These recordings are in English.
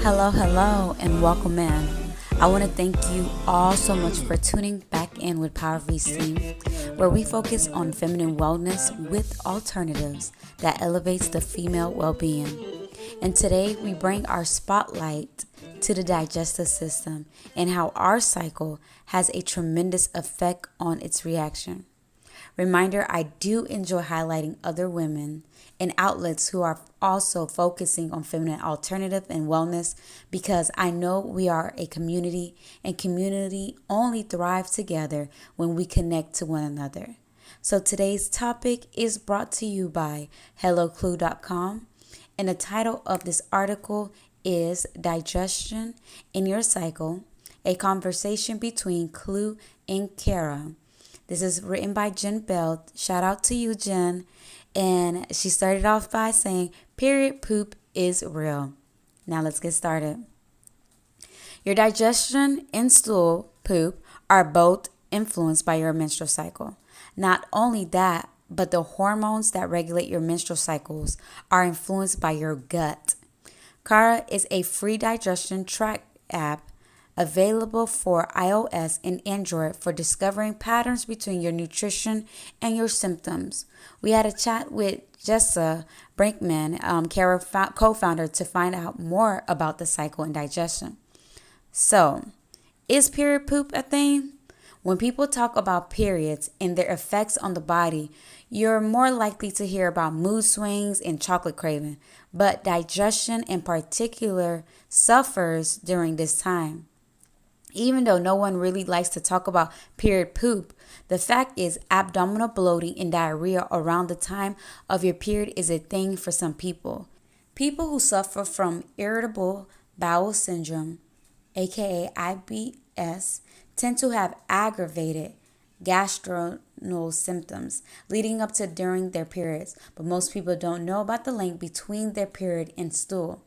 Hello, and welcome in. I want to thank you all so much for tuning back in with Power V's team, where we focus on feminine wellness with alternatives that elevates the female well-being. And today we bring our spotlight to the digestive system and how our cycle has a tremendous effect on its reaction. Reminder, I do enjoy highlighting other women and outlets who are also focusing on feminine alternative and wellness because I know we are a community and community only thrives together when we connect to one another. So today's topic is brought to you by HelloClue.com, and the title of this article is Digestion in Your Cycle, a conversation between Clue and Kara. This is written by Jen Bell. Shout out to you, Jen. And she started off by saying, period poop is real. Now let's get started. Your digestion and stool poop are both influenced by your menstrual cycle. Not only that, but the hormones that regulate your menstrual cycles are influenced by your gut. Kara is a free digestion track app available for iOS and Android for discovering patterns between your nutrition and your symptoms. We had a chat with Jessa Brinkman, Kara co-founder, to find out more about the cycle and digestion. So, is period poop a thing? When people talk about periods and their effects on the body, you're more likely to hear about mood swings and chocolate craving, but digestion in particular suffers during this time. Even though no one really likes to talk about period poop, the fact is abdominal bloating and diarrhea around the time of your period is a thing for some people. People who suffer from irritable bowel syndrome, aka IBS, tend to have aggravated gastrointestinal symptoms leading up to during their periods, but most people don't know about the link between their period and stool.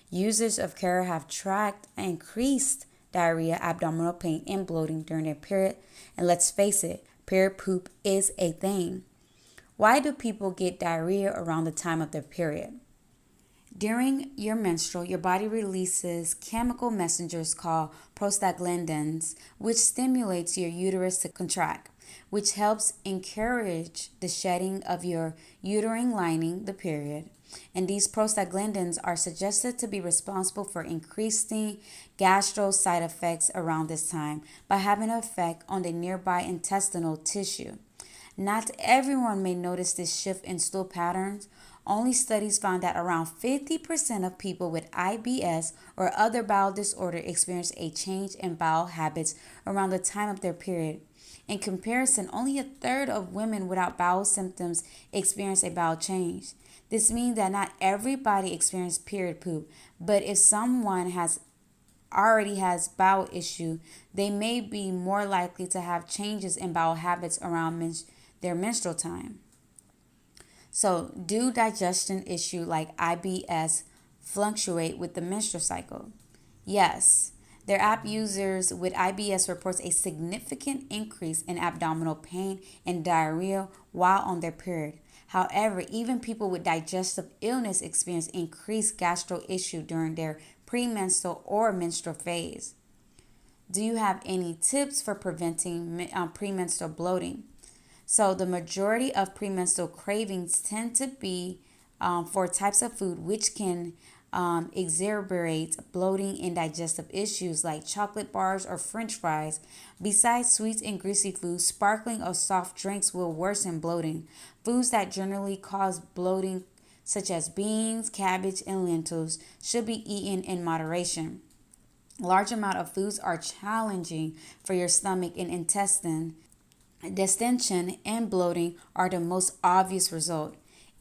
Users of Kara have tracked increased diarrhea, abdominal pain, and bloating during their period. And let's face it, period poop is a thing. Why do people get diarrhea around the time of their period? During your menstrual, your body releases chemical messengers called prostaglandins, which stimulates your uterus to contract, which helps encourage the shedding of your uterine lining, the period. And these prostaglandins are suggested to be responsible for increasing gastro side effects around this time by having an effect on the nearby intestinal tissue. Not everyone may notice this shift in stool patterns. Only studies found that around 50% of people with IBS or other bowel disorder experience a change in bowel habits around the time of their period. In comparison, only a third of women without bowel symptoms experience a bowel change. This means that not everybody experiences period poop, but if someone already has bowel issue, they may be more likely to have changes in bowel habits around their menstrual time. So, do digestion issue like IBS fluctuate with the menstrual cycle? Yes. Their app users with IBS reports a significant increase in abdominal pain and diarrhea while on their period. However, even people with digestive illness experience increased gastro issue during their premenstrual or menstrual phase. Do you have any tips for preventing premenstrual bloating? So the majority of premenstrual cravings tend to be for types of food which can exacerbate bloating and digestive issues like chocolate bars or french fries. Besides sweets and greasy foods, sparkling or soft drinks will worsen bloating. Foods that generally cause bloating, such as beans, cabbage, and lentils, should be eaten in moderation. Large amount of foods are challenging for your stomach and intestine. Distension and bloating are the most obvious result.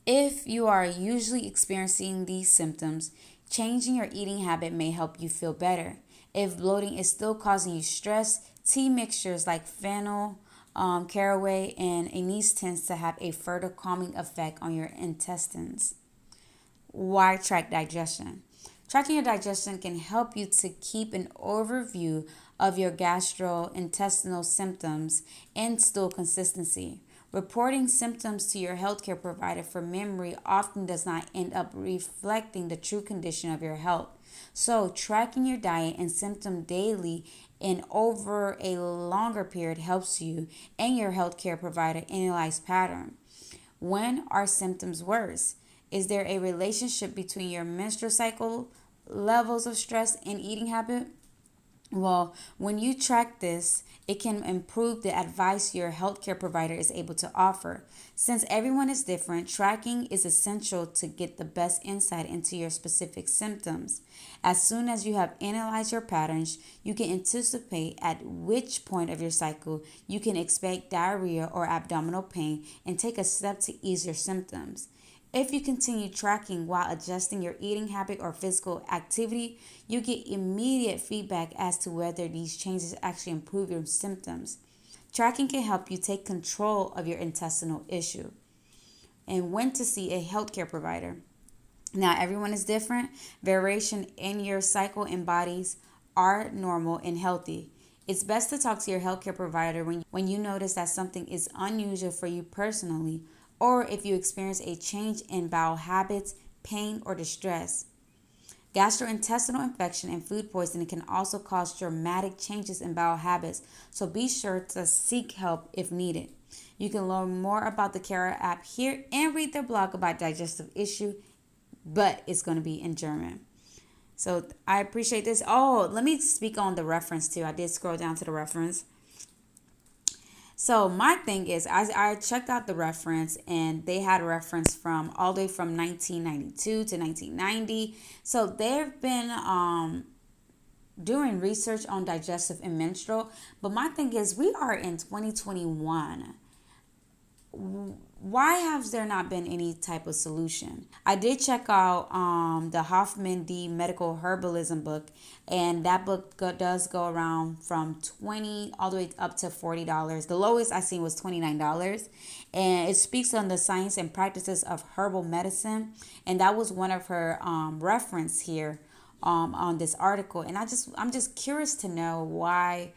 If you are usually experiencing these symptoms, changing your eating habit may help you feel better. If bloating is still causing you stress, tea mixtures like fennel, caraway, and anise tends to have a further calming effect on your intestines. Why track digestion? Tracking your digestion can help you to keep an overview of your gastrointestinal symptoms and stool consistency. Reporting symptoms to your healthcare provider for memory often does not end up reflecting the true condition of your health. So, tracking your diet and symptom daily and over a longer period helps you and your healthcare provider analyze pattern. When are symptoms worse? Is there a relationship between your menstrual cycle, levels of stress, and eating habit? Well, when you track this, it can improve the advice your healthcare provider is able to offer. Since everyone is different, tracking is essential to get the best insight into your specific symptoms. As soon as you have analyzed your patterns, you can anticipate at which point of your cycle you can expect diarrhea or abdominal pain and take a step to ease your symptoms. If you continue tracking while adjusting your eating habit or physical activity, you get immediate feedback as to whether these changes actually improve your symptoms. Tracking can help you take control of your intestinal issue and when to see a healthcare provider. Now, everyone is different. Variation in your cycle and bodies are normal and healthy. It's best to talk to your healthcare provider when you notice that something is unusual for you personally, or if you experience a change in bowel habits, pain, or distress. Gastrointestinal infection and food poisoning can also cause dramatic changes in bowel habits, so be sure to seek help if needed. You can learn more about the Cara app here and read their blog about digestive issue, but it's going to be in German. So I appreciate this. Oh, let me speak on the reference too. I did scroll down to the reference. So my thing is, I checked out the reference, and they had a reference from all the way from 1992 to 1990. So they've been doing research on digestive and menstrual. But my thing is, we are in 2021. Why has there not been any type of solution? I did check out the Hoffman D Medical Herbalism book, and that book does go around from $20 all the way up to $40. The lowest I seen was $29, and it speaks on the science and practices of herbal medicine, and that was one of her reference here on this article. And I'm just curious to know why.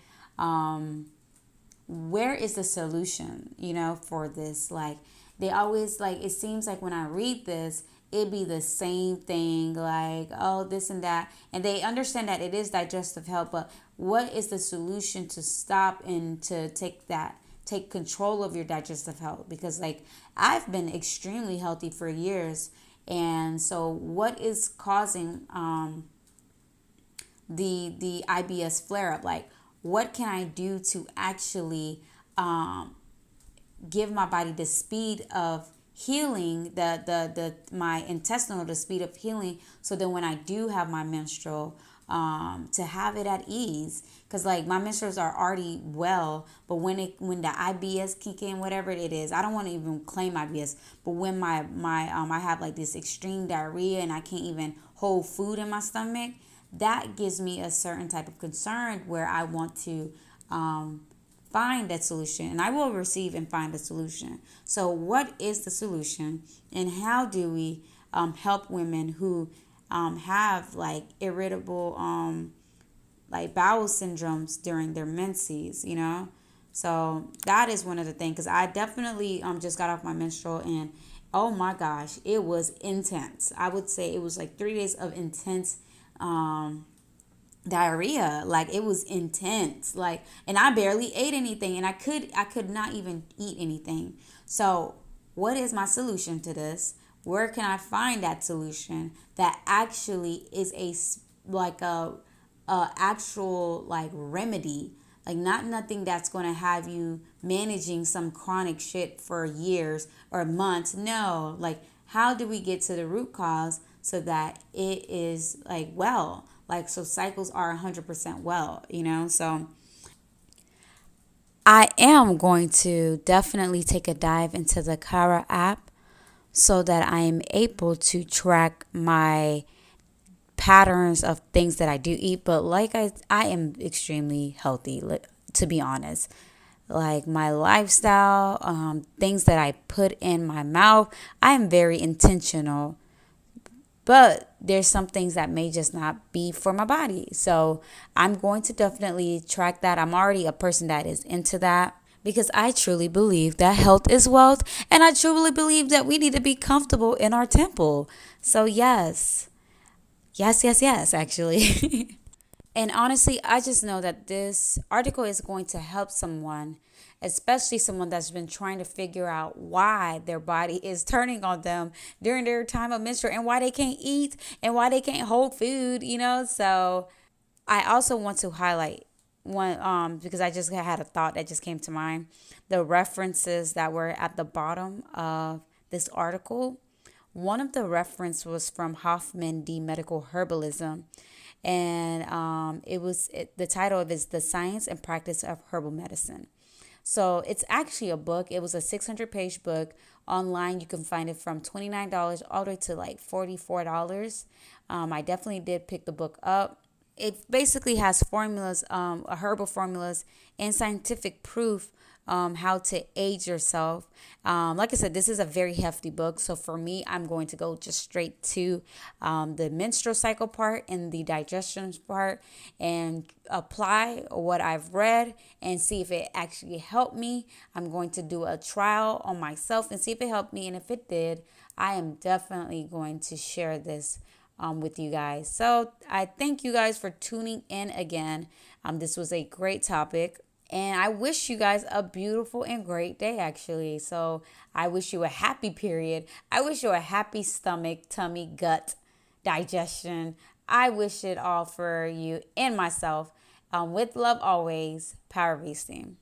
Where is the solution, for this? Like, they always, like, it seems like when I read this, it'd be the same thing, like, oh, this and that. And they understand that it is digestive health, but what is the solution to stop and to take control of your digestive health? Because, like, I've been extremely healthy for years. And so what is causing the IBS flare up? Like, what can I do to actually give my body the speed of healing, my intestinal, the speed of healing, so that when I do have my menstrual, to have it at ease? Because, like, my menstruals are already well, but when the IBS kick in, whatever it is, I don't want to even claim IBS, but when my I have like this extreme diarrhea and I can't even hold food in my stomach, that gives me a certain type of concern where I want to find that solution, and I will receive and find a solution. So what is the solution, and how do we help women who have like irritable like bowel syndromes during their menses, So that is one of the things, because I definitely just got off my menstrual, and oh my gosh, it was intense. I would say it was like 3 days of intense diarrhea. Like, it was intense, like, and I barely ate anything, and I could not even eat anything. So what is my solution to this? Where can I find that solution that actually is a actual like remedy, like not nothing that's going to have you managing some chronic shit for years or months? No, like, how do we get to the root cause so that it is like well, like, so cycles are 100% well, So I am going to definitely take a dive into the Cara app so that I am able to track my patterns of things that I do eat. But like I am extremely healthy, to be honest. Like, my lifestyle, things that I put in my mouth, I am very intentional. But there's some things that may just not be for my body. So I'm going to definitely track that. I'm already a person that is into that. because I truly believe that health is wealth, and I truly believe that we need to be comfortable in our temple. So, yes, yes, yes, yes, actually. And honestly, I just know that this article is going to help someone, especially someone that's been trying to figure out why their body is turning on them during their time of menstrual and why they can't eat and why they can't hold food. So I also want to highlight one because I just had a thought that just came to mind. The references that were at the bottom of this article. One of the reference was from Hoffman D. Medical Herbalism, and the title of it is The Science and Practice of Herbal Medicine. So it's actually a book. It was a 600-page book. Online, you can find it from $29 all the way to like $44. I definitely did pick the book up. It basically has formulas, herbal formulas, and scientific proof how to age yourself. Like I said, this is a very hefty book. So for me, I'm going to go just straight to the menstrual cycle part and the digestion part and apply what I've read and see if it actually helped me. I'm going to do a trial on myself and see if it helped me. And if it did, I am definitely going to share this with you guys. So I thank you guys for tuning in again. This was a great topic. And I wish you guys a beautiful and great day, actually. So I wish you a happy period. I wish you a happy stomach, tummy, gut, digestion. I wish it all for you and myself. With love always, Power V Steam.